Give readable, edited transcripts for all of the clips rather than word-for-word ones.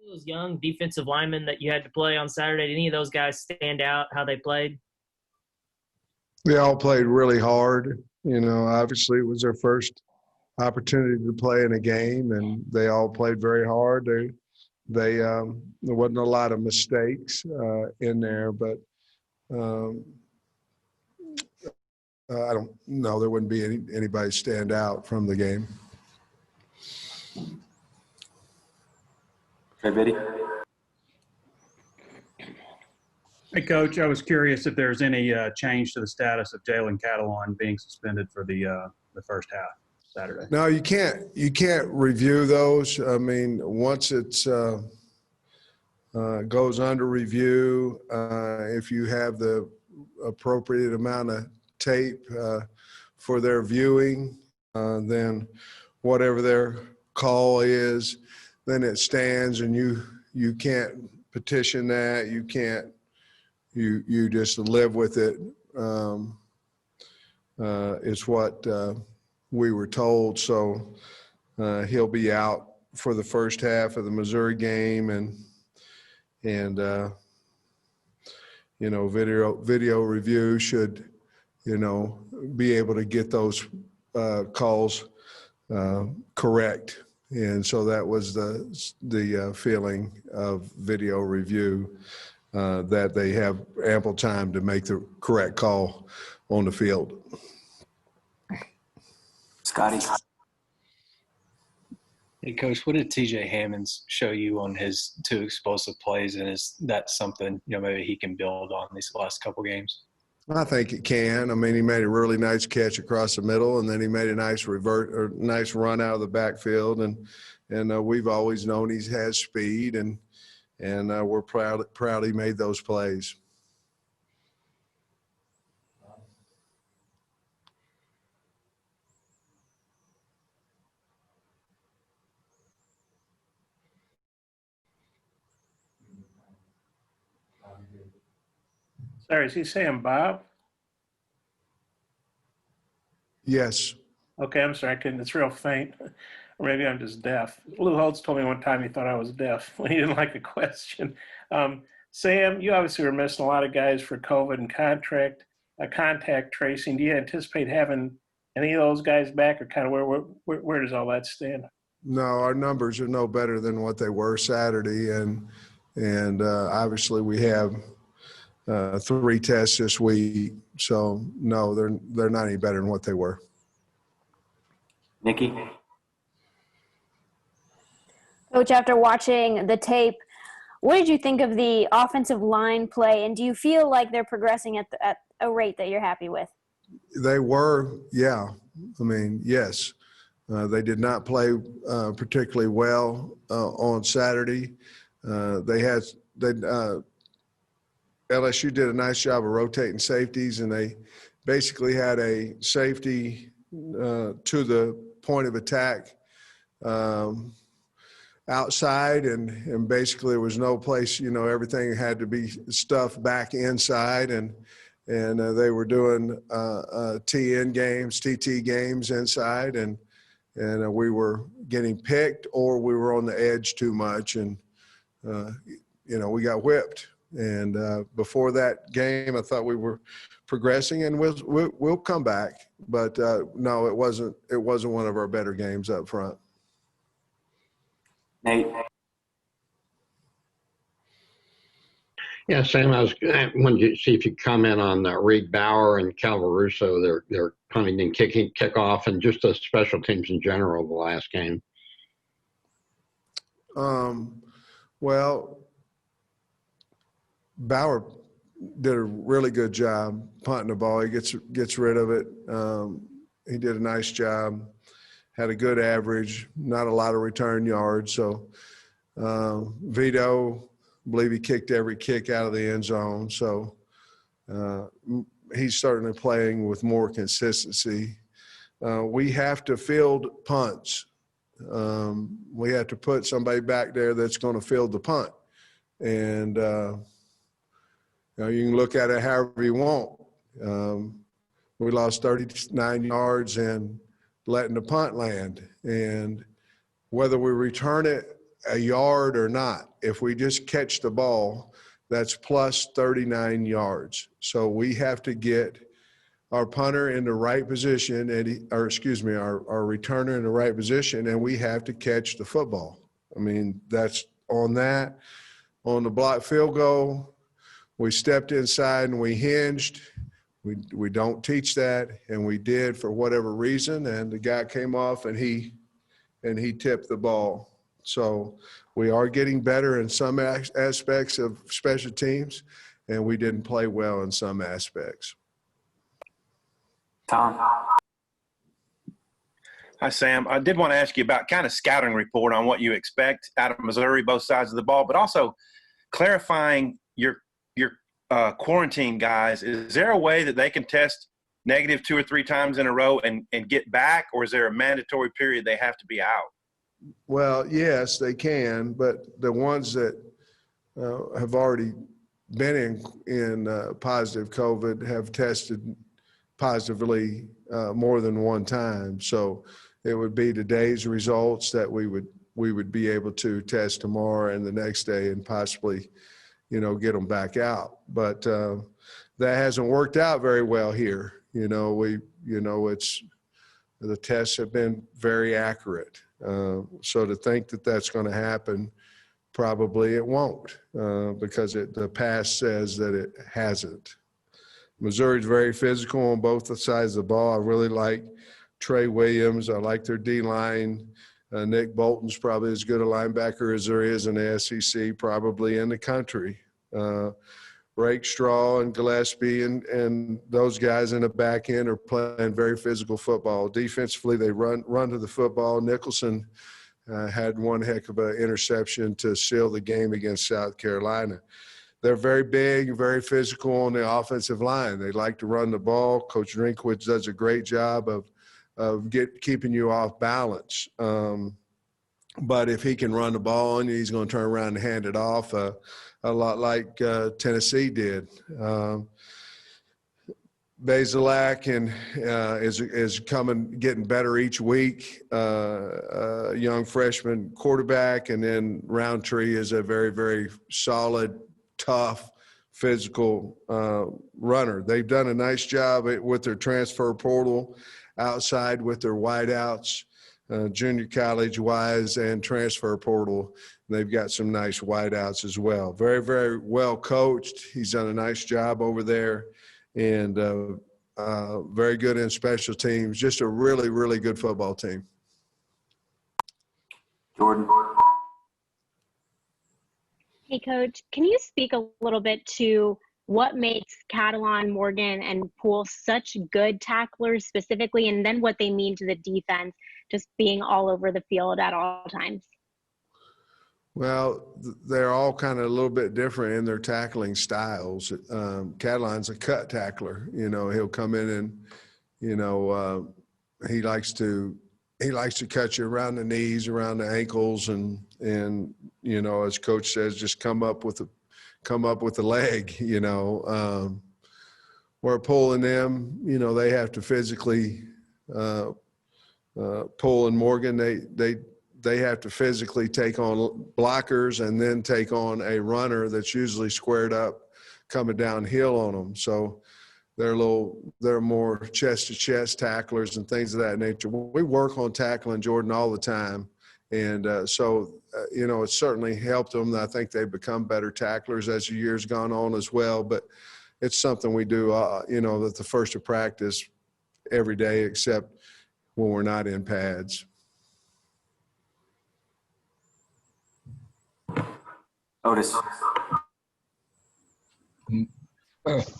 Those young defensive linemen that you had to play on Saturday, did any of those guys stand out how they played? They all played really hard. Obviously it was their first opportunity to play in a game, and they all played very hard. There wasn't a lot of mistakes in there, but I don't know. There wouldn't be anybody stand out from the game. Okay, Biddy. Hey, Coach, I was curious if there's any change to the status of Jaylen Caton being suspended for the first half Saturday. No, you can't review those. I mean, once it's goes under review, if you have the appropriate amount of tape for their viewing, then whatever their call is, then it stands, and you can't petition that. You can't. You just live with it. It's what we were told. So he'll be out for the first half of the Missouri game, and video review should be able to get those calls correct. And so that was the feeling of video review, that they have ample time to make the correct call on the field. Scotty. Hey, Coach, what did TJ Hammonds show you on his 2 explosive plays, and is that something maybe he can build on these last couple games? I think it can. I mean, he made a really nice catch across the middle, and then he made a nice nice run out of the backfield, and we've always known he has speed, and we're proud he made those plays. Sorry, is he saying Bob? Yes. Okay, I'm sorry, I couldn't. It's real faint. Or maybe I'm just deaf. Lou Holtz told me one time he thought I was deaf when he didn't like the question. Sam, you obviously were missing a lot of guys for COVID and contact tracing. Do you anticipate having any of those guys back, or kind of where does all that stand? No, our numbers are no better than what they were Saturday, and obviously we have 3 tests this week. So no, they're not any better than what they were. Nikki. Coach, after watching the tape, what did you think of the offensive line play, and do you feel like they're progressing at a rate that you're happy with? They were, yeah. I mean, yes. They did not play particularly well on Saturday. LSU did a nice job of rotating safeties, and they basically had a safety to the point of attack outside, and basically there was no place, everything had to be stuffed back inside, and they were doing TT games inside, and we were getting picked, or we were on the edge too much, and we got whipped. And before that game, I thought we were progressing, and we'll come back. But no, it wasn't one of our better games up front. Nate. Yeah, Sam, I wanted to see if you comment on Reed Bauer and Calvaruso, their punting and kickoff, and just the special teams in general the last game. Well, Bauer did a really good job punting the ball. He gets rid of it. He did a nice job. Had a good average, not a lot of return yards. So Vito, I believe he kicked every kick out of the end zone. So he's certainly playing with more consistency. We have to field punts. We have to put somebody back there that's going to field the punt. And you can look at it however you want. We lost 39 yards and letting the punt land. And whether we return it a yard or not. If we just catch the ball, that's plus 39 yards. So we have to get our punter in the right position, our returner in the right position, and we have to catch the football. I mean, that's on that. On the block field goal, we stepped inside and we hinged. We don't teach that, and we did for whatever reason, and the guy came off and he tipped the ball. So we are getting better in some aspects of special teams, and we didn't play well in some aspects. Tom. Hi, Sam. I did want to ask you about kind of scouting report on what you expect out of Missouri, both sides of the ball, but also clarifying your quarantine guys. Is there a way that they can test negative 2 or 3 times in a row and get back, or is there a mandatory period they have to be out? Well, yes, they can, but the ones that have already been in positive COVID have tested positively more than one time. So it would be today's results that we would be able to test tomorrow and the next day and possibly, get them back out. But that hasn't worked out very well here. It's the tests have been very accurate. So to think that that's going to happen, probably it won't because the past says that it hasn't. Missouri's very physical on both sides of the ball. I really like Trey Williams. I like their D-line. Nick Bolton's probably as good a linebacker as there is in the SEC, probably in the country. Rakestraw and Gillespie and those guys in the back end are playing very physical football. Defensively, they run to the football. Nicholson had one heck of an interception to seal the game against South Carolina. They're very big, very physical on the offensive line. They like to run the ball. Coach Drinkwitz does a great job of keeping you off balance. But if he can run the ball on you, he's going to turn around and hand it off a lot like Tennessee did. Basilak is getting better each week. Young freshman quarterback, and then Roundtree is a very, very solid, tough, physical runner. They've done a nice job with their transfer portal outside with their wideouts, junior college wise and transfer portal. They've got some nice wideouts as well. Very, very well coached. He's done a nice job over there, and very good in special teams. Just a really, really good football team. Jordan. Hey, Coach, can you speak a little bit to what makes Caton, Morgan, and Poole such good tacklers specifically, and then what they mean to the defense, just being all over the field at all times? Well, they're all kind of a little bit different in their tackling styles. Catalan's a cut tackler. He'll come in and, he likes to cut you around the knees, around the ankles, and as Coach says, just come up with the leg. We're pulling them. They have to physically pull, and Morgan they have to physically take on blockers and then take on a runner that's usually squared up coming downhill on them. So they're more chest to chest tacklers and things of that nature. We work on tackling Jordan all the time. And so it's certainly helped them. I think they've become better tacklers as the year's gone on as well. But it's something we do, at the first of practice every day, except when we're not in pads. Otis.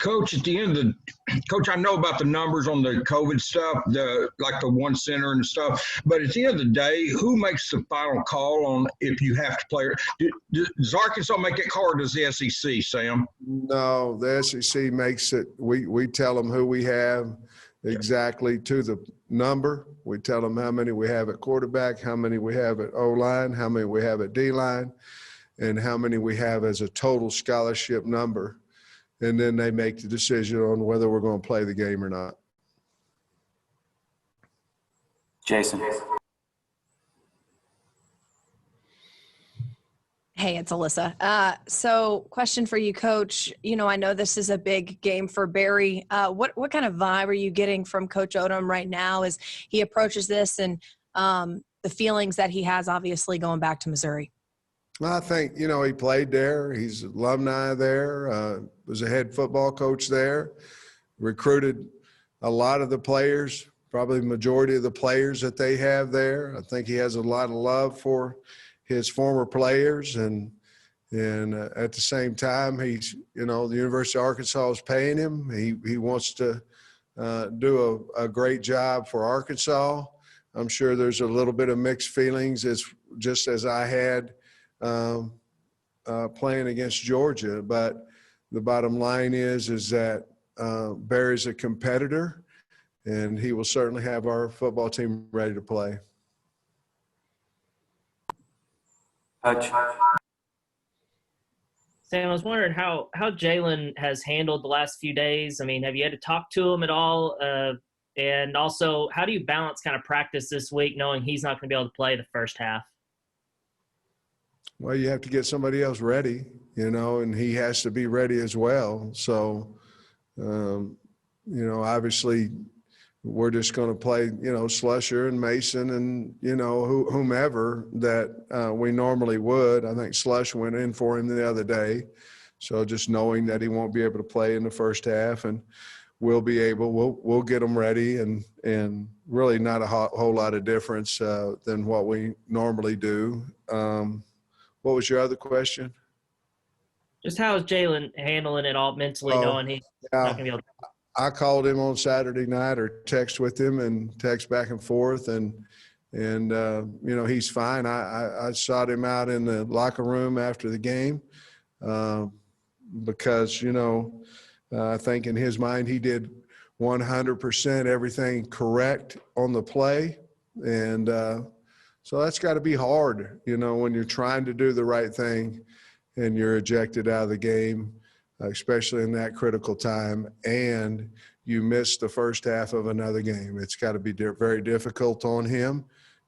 Coach, at the end of Coach, I know about the numbers on the COVID stuff, like the one center and stuff, but at the end of the day, who makes the final call on if you have to play? Does Arkansas make that call, or does the SEC, Sam? No, the SEC makes it. We tell them who we have exactly to the number. We tell them how many we have at quarterback, how many we have at O-line, how many we have at D-line, and how many we have as a total scholarship number. And then they make the decision on whether we're going to play the game or not. Jason. Hey, it's Alyssa. So question for you, Coach. You know, I know this is a big game for Barry. What kind of vibe are you getting from Coach Odom right now as he approaches this and the feelings that he has, obviously, going back to Missouri? Well, I think, you know, he played there. He's alumni there, was a head football coach there, recruited a lot of the players, probably the majority of the players that they have there. I think he has a lot of love for his former players, and at the same time, he's, you know, the University of Arkansas is paying him. He wants to do a great job for Arkansas. I'm sure there's a little bit of mixed feelings, just as I had playing against Georgia. But the bottom line is that Barry's a competitor, and he will certainly have our football team ready to play. Sam, I was wondering how Jalen has handled the last few days. I mean, have you had to talk to him at all? And also, how do you balance kind of practice this week knowing he's not going to be able to play the first half? Well, you have to get somebody else ready, you know, and he has to be ready as well. So, you know, obviously we're just going to play, you know, Slusher and Mason and, you know, whomever that we normally would. I think Slush went in for him the other day. So just knowing that he won't be able to play in the first half, and we'll get them ready, and really not a whole lot of difference than what we normally do. What was your other question? Just how is Jalen handling it all mentally, knowing he's not going to be able to? I called him on Saturday night, or text with him and text back and forth, and you know, he's fine. I sought him out in the locker room after the game because, you know, I think in his mind he did 100% everything correct on the play, and so that's got to be hard, you know, when you're trying to do the right thing and you're ejected out of the game, especially in that critical time, and you miss the first half of another game. It's got to be very difficult on him,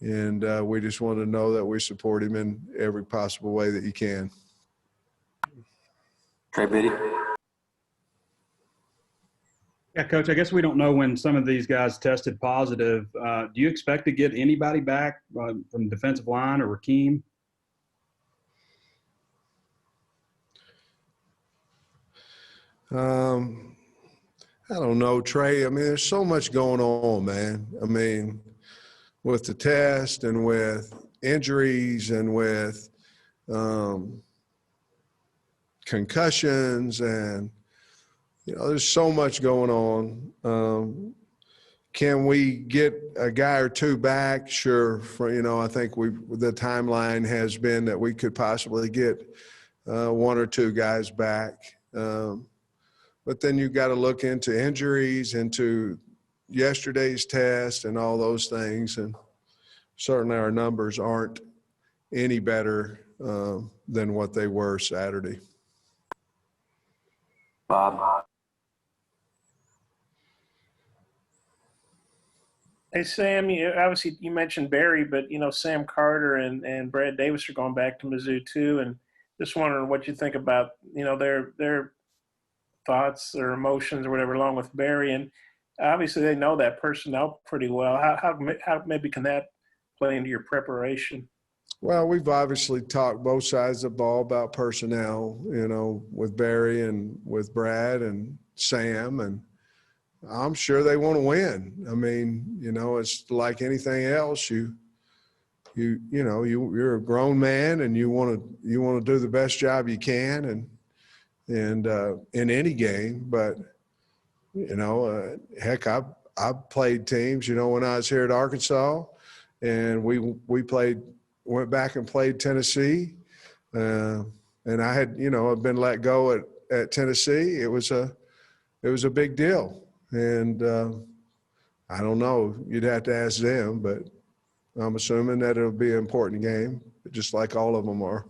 and we just want to know that we support him in every possible way that you can. Trey Biddy. Yeah, Coach, I guess we don't know when some of these guys tested positive. Do you expect to get anybody back from defensive line or Rakeem? I don't know, Trey. I mean, there's so much going on, man. I mean, with the test and with injuries and with concussions, and, you know, there's so much going on. Can we get a guy or two back? Sure. You know, I think the timeline has been that we could possibly get one or two guys back. But then you've got to look into injuries, into yesterday's test and all those things. And certainly our numbers aren't any better than what they were Saturday. Bob. Hey, Sam, obviously you mentioned Barry, but, you know, Sam Carter and Brad Davis are going back to Mizzou too. And just wondering what you think about, you know, their thoughts or emotions or whatever along with Barry. And obviously they know that personnel pretty well. How maybe can that play into your preparation? Well, we've obviously talked both sides of the ball about personnel, you know, with Barry and with Brad and Sam, and I'm sure they want to win. I mean, you know, it's like anything else. You're a grown man, and you want to do the best job you can, and in any game. But, you know, heck, I've played teams, you know, when I was here at Arkansas, and we went back and played Tennessee, and I had, you know, been let go at Tennessee. It was a big deal. And I don't know. You'd have to ask them, but I'm assuming that it'll be an important game, just like all of them are.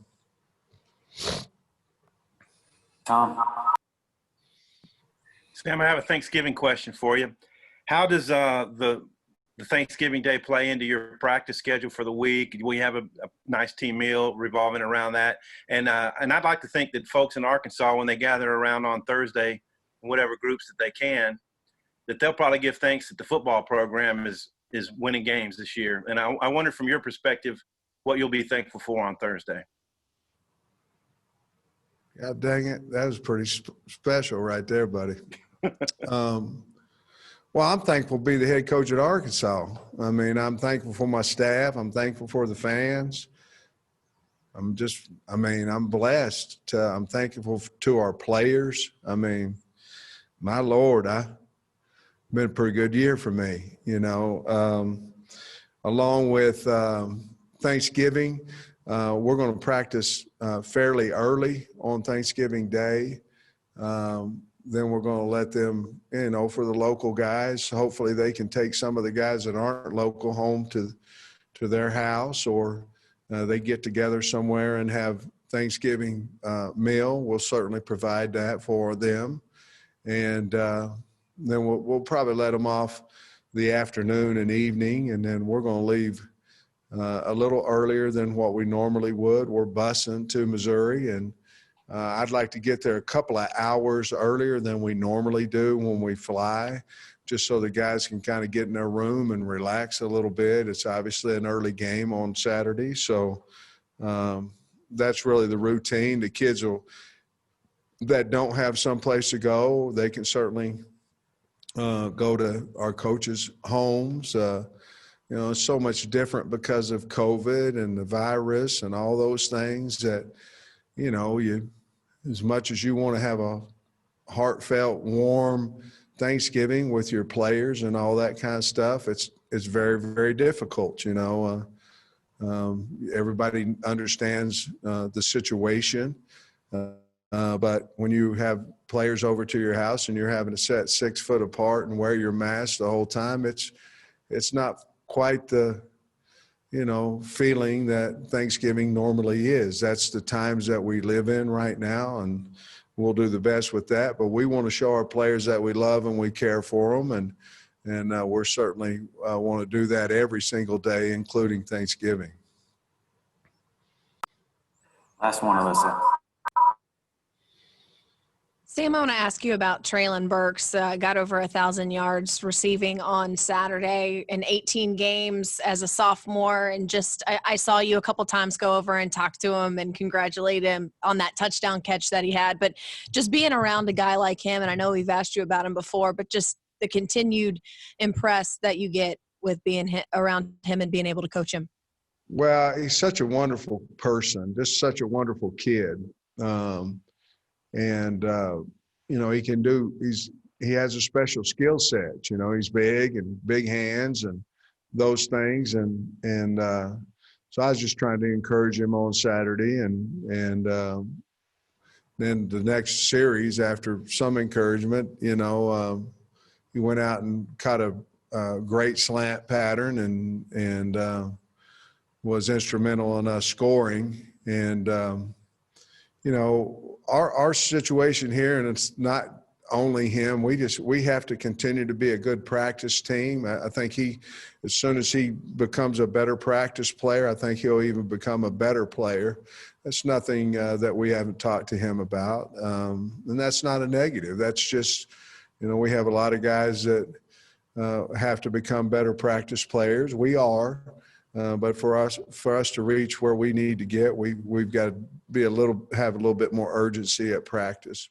Tom. Sam, I have a Thanksgiving question for you. How does the the Thanksgiving Day play into your practice schedule for the week? We have a nice team meal revolving around that. And I'd like to think that folks in Arkansas, when they gather around on Thursday, whatever groups that they can, that they'll probably give thanks that the football program is winning games this year. And I wonder from your perspective what you'll be thankful for on Thursday. God dang it. That was pretty special right there, buddy. Well, I'm thankful to be the head coach at Arkansas. I mean, I'm thankful for my staff. I'm thankful for the fans. I'm blessed. I'm thankful to our players. I mean, my Lord, been a pretty good year for me, along with Thanksgiving. We're going to practice fairly early on Thanksgiving Day. Then we're going to let them, for the local guys, hopefully they can take some of the guys that aren't local home to their house, or they get together somewhere and have Thanksgiving meal. We'll certainly provide that for them. And then we'll probably let them off the afternoon and evening, and then we're going to leave a little earlier than what we normally would. We're busing to Missouri, and I'd like to get there a couple of hours earlier than we normally do when we fly, just so the guys can kind of get in their room and relax a little bit. It's obviously an early game on Saturday, so that's really the routine. The kids that don't have someplace to go, they can certainly go to our coaches' homes. It's so much different because of COVID and the virus and all those things that, as much as you want to have a heartfelt, warm Thanksgiving with your players and all that kind of stuff, it's very, very difficult. Everybody understands the situation, but when you have players over to your house and you're having to sit 6 foot apart and wear your mask the whole time, it's not quite the feeling that Thanksgiving normally is. That's the times that we live in right now, and we'll do the best with that. But we want to show our players that we love and we care for them, and we're certainly want to do that every single day, including Thanksgiving. Last one, Alyssa. Sam, I want to ask you about Tralin Berks. Got over 1,000 yards receiving on Saturday in 18 games as a sophomore. And I saw you a couple times go over and talk to him and congratulate him on that touchdown catch that he had. But just being around a guy like him, and I know we've asked you about him before, but just the continued impress that you get with being around him and being able to coach him. Well, he's such a wonderful person, just such a wonderful kid. He has a special skill set. He's big and big hands and those things. And so I was just trying to encourage him on Saturday. And then the next series, after some encouragement, he went out and caught a great slant pattern and was instrumental in us scoring. And, our situation here, and it's not only him, we have to continue to be a good practice team. I think as soon as he becomes a better practice player, I think he'll even become a better player. That's nothing that we haven't talked to him about. And that's not a negative. That's just, we have a lot of guys that have to become better practice players. We are. But for us to reach where we need to get, we've got to have a little bit more urgency at practice.